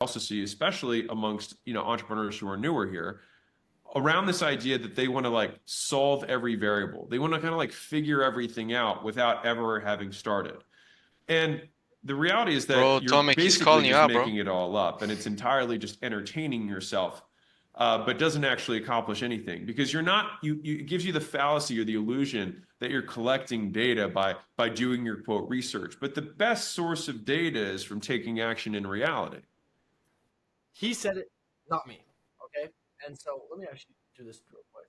also see, especially amongst, entrepreneurs who are newer here, around this idea that they want to like solve every variable. They want to kind of like figure everything out without ever having started. And the reality is Bro, that you're Tomek, he's basically calling you just out, bro. making it all up, and it's entirely just entertaining yourself, but doesn't actually accomplish anything because you're not. It gives you the fallacy or the illusion that you're collecting data by doing your quote research. But the best source of data is from taking action in reality. He said it, not me. Okay, and so let me actually do this real quick.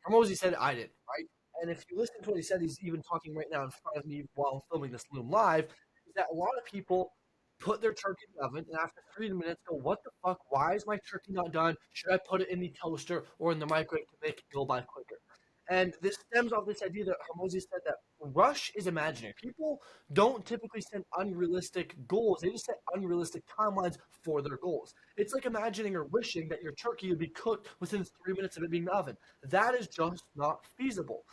Hormozi said it, I did, right? And if you listen to what he said, he's even talking right now in front of me while I'm filming this Loom live. Is that a lot of people put their turkey in the oven and after 3 minutes go, "What the fuck? Why is my turkey not done? Should I put it in the toaster or in the microwave to make it go by quicker?" And this stems off this idea that Hormozi said that rush is imaginary. People don't typically set unrealistic goals. They just set unrealistic timelines for their goals. It's like imagining or wishing that your turkey would be cooked within 3 minutes of it being in the oven. That is just not feasible.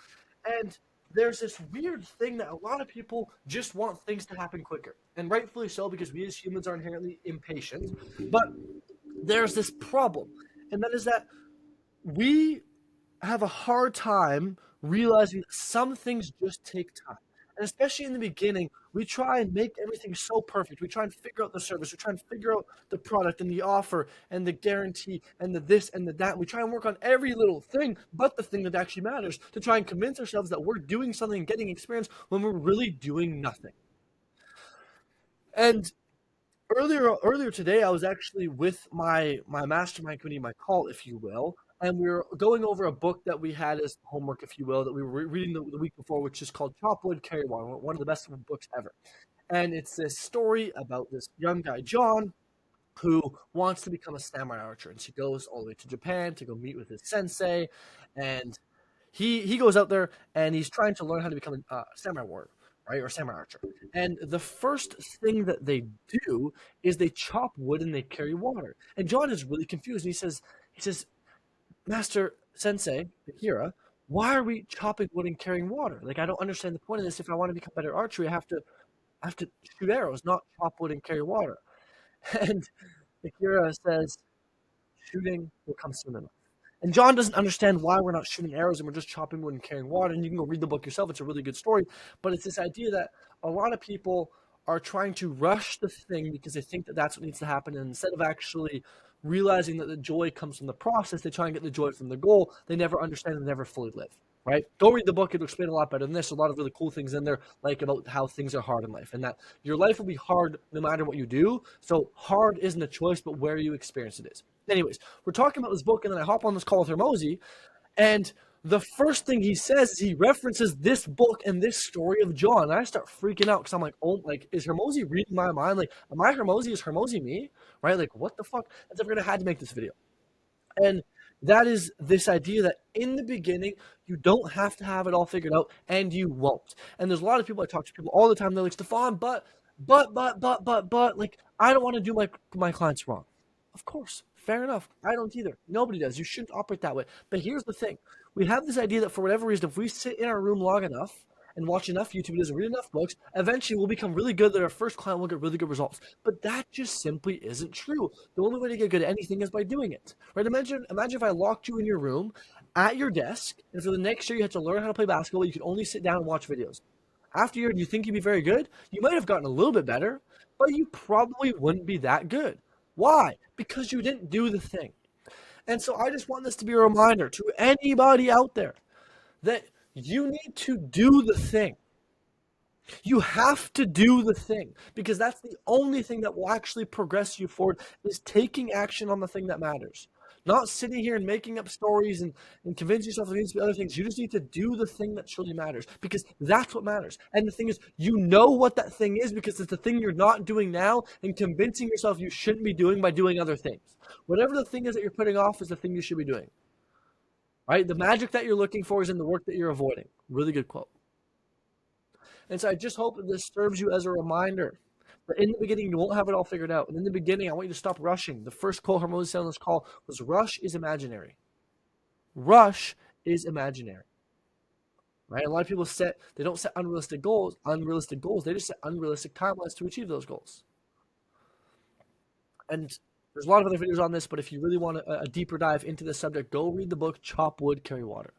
And there's this weird thing that a lot of people just want things to happen quicker. And rightfully so, because we as humans are inherently impatient. But there's this problem, and that is that we have a hard time realizing that some things just take time. And especially in the beginning, we try and make everything so perfect. We try and figure out the service. We try and figure out the product and the offer and the guarantee and the this and the that. We try and work on every little thing but the thing that actually matters to try and convince ourselves that we're doing something and getting experience when we're really doing nothing. And earlier today, I was actually with my mastermind committee, my call, if you will, and we were going over a book that we had as homework, if you will, that we were reading the week before, which is called Chop Wood, Carry Water, one of the best books ever. And it's this story about this young guy, John, who wants to become a samurai archer. And he goes all the way to Japan to go meet with his sensei. And he goes out there and he's trying to learn how to become a samurai warrior, right? Or samurai archer. And the first thing that they do is they chop wood and they carry water. And John is really confused. And he says, Master Sensei, Akira, why are we chopping wood and carrying water? Like, I don't understand the point of this. If I want to become better at archery, I have to shoot arrows, not chop wood and carry water. And Akira says, shooting will come soon enough. And John doesn't understand why we're not shooting arrows and we're just chopping wood and carrying water. And you can go read the book yourself. It's a really good story. But it's this idea that a lot of people are trying to rush the thing because they think that that's what needs to happen. And instead of actually realizing that the joy comes from the process, they try and get the joy from the goal. They never understand and never fully live. Right? Go read the book. It'll explain a lot better than this. A lot of really cool things in there, like about how things are hard in life and that your life will be hard no matter what you do. So hard isn't a choice, but where you experience it is. Anyways, we're talking about this book, and then I hop on this call with Hormozi, and the first thing he says is he references this book and this story of John. And I start freaking out because I'm like, oh, like, is Hormozi reading my mind? Like, am I Hormozi? Is Hormozi me? Right? Like, what the fuck? That's if we're gonna have to make this video. And that is this idea that in the beginning, you don't have to have it all figured out, and you won't. And there's a lot of people, I talk to people all the time, they're like, Stefan, but, like, I don't want to do my clients wrong. Of course, fair enough. I don't either. Nobody does. You shouldn't operate that way. But here's the thing. We have this idea that for whatever reason, if we sit in our room long enough and watch enough YouTube videos and read enough books, eventually we'll become really good that our first client will get really good results. But that just simply isn't true. The only way to get good at anything is by doing it. Right? Imagine if I locked you in your room at your desk, and for the next year you had to learn how to play basketball, you could only sit down and watch videos. After a year, do you think you'd be very good? You might have gotten a little bit better, but you probably wouldn't be that good. Why? Because you didn't do the thing. And so I just want this to be a reminder to anybody out there that you need to do the thing. You have to do the thing because that's the only thing that will actually progress you forward is taking action on the thing that matters. Not sitting here and making up stories and convincing yourself there needs to be other things. You just need to do the thing that truly matters because that's what matters. And the thing is, you know what that thing is because it's the thing you're not doing now and convincing yourself you shouldn't be doing by doing other things. Whatever the thing is that you're putting off is the thing you should be doing. Right? The magic that you're looking for is in the work that you're avoiding. Really good quote. And so I just hope that this serves you as a reminder that in the beginning, you won't have it all figured out. And in the beginning, I want you to stop rushing. The first quote Hormozi said on this call was, rush is imaginary. Rush is imaginary. Right? A lot of people they don't set unrealistic goals. They just set unrealistic timelines to achieve those goals. And There's a lot of other videos on this, but if you really want a deeper dive into this subject, go read the book Chop Wood, Carry Water.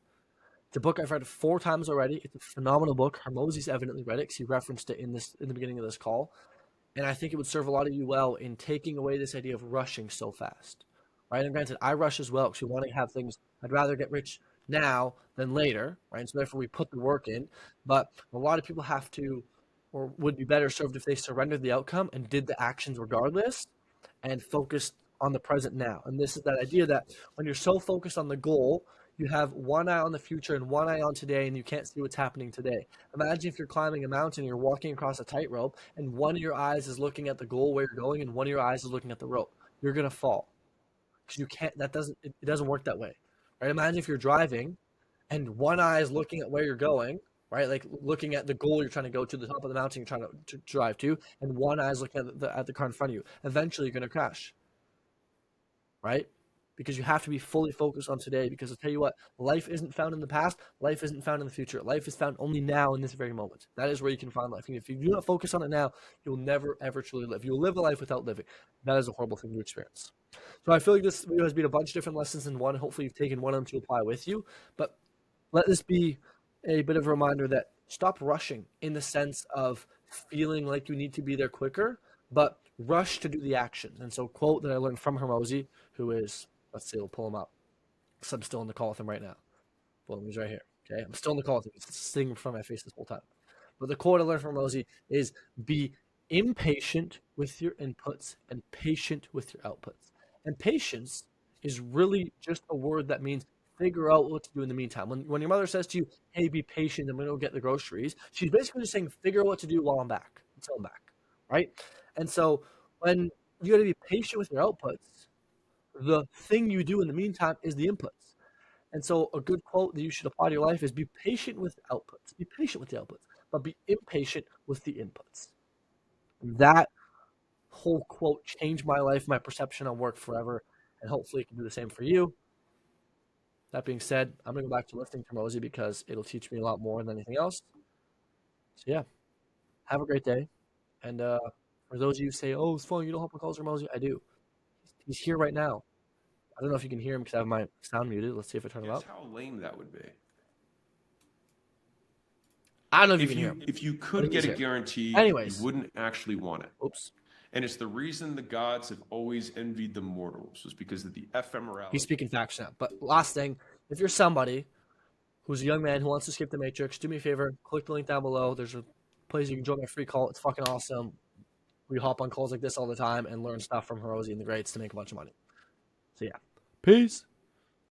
It's a book I've read 4 times already. It's a phenomenal book. Hormozi's evidently read it because he referenced it in the beginning of this call. And I think it would serve a lot of you well in taking away this idea of rushing so fast, right? And granted, I rush as well because we want to have things. I'd rather get rich now than later, right? And so therefore, we put the work in. But a lot of people have to, or would be better served if they surrendered the outcome and did the actions regardless, and focused on the present now. And this is that idea that when you're so focused on the goal, you have one eye on the future and one eye on today, and you can't see what's happening today. Imagine if you're climbing a mountain, you're walking across a tightrope, and one of your eyes is looking at the goal where you're going, and one of your eyes is looking at the rope. You're gonna fall because you can't. It doesn't work that way, right? Imagine if you're driving, and one eye is looking at where you're going, right? Like looking at the goal you're trying to go to, the top of the mountain you're trying to drive to, and one eye is looking at the car in front of you. Eventually, you're gonna crash, right? Because you have to be fully focused on today. Because I'll tell you what, life isn't found in the past. Life isn't found in the future. Life is found only now in this very moment. That is where you can find life. And if you do not focus on it now, you'll never, ever truly live. You'll live a life without living. That is a horrible thing to experience. So I feel like this video has been a bunch of different lessons in one. Hopefully you've taken one of them to apply with you. But let this be a bit of a reminder that stop rushing in the sense of feeling like you need to be there quicker, but rush to do the actions. And so quote that I learned from Hormozi, who is, let's see, we'll pull him up. Because I'm still in the call with him right now. Boom, he's right here. Okay, I'm still in the call with him. He's sitting in front of my face this whole time. But the quote I learned from Hormozi is be impatient with your inputs and patient with your outputs. And patience is really just a word that means figure out what to do in the meantime. When your mother says to you, hey, be patient, I'm going to go get the groceries, she's basically just saying, figure out what to do while I'm back, until I'm back, right? And so when you got to be patient with your outputs, the thing you do in the meantime is the inputs. And so a good quote that you should apply to your life is be patient with outputs. Be patient with the outputs, but be impatient with the inputs. That whole quote changed my life, my perception on work forever, and hopefully it can do the same for you. That being said, I'm going to go back to listening to Hormozi because it'll teach me a lot more than anything else. So yeah, have a great day. And for those of you who say, oh, it's fun, you don't hop on calls with Hormozi, I do. He's here right now. I don't know if you can hear him because I have my sound muted. Let's see if I turn him up. Guess how lame that would be. I don't know if you can hear him. If you could get a guarantee, Anyways. you wouldn't actually want it. Oops. And it's the reason the gods have always envied the mortals, was because of the ephemerality. He's speaking facts now. But last thing, if you're somebody who's a young man who wants to escape the Matrix, do me a favor, click the link down below. There's a place you can join my free call. It's fucking awesome. We hop on calls like this all the time and learn stuff from Hormozi and the greats to make a bunch of money. So yeah. Peace.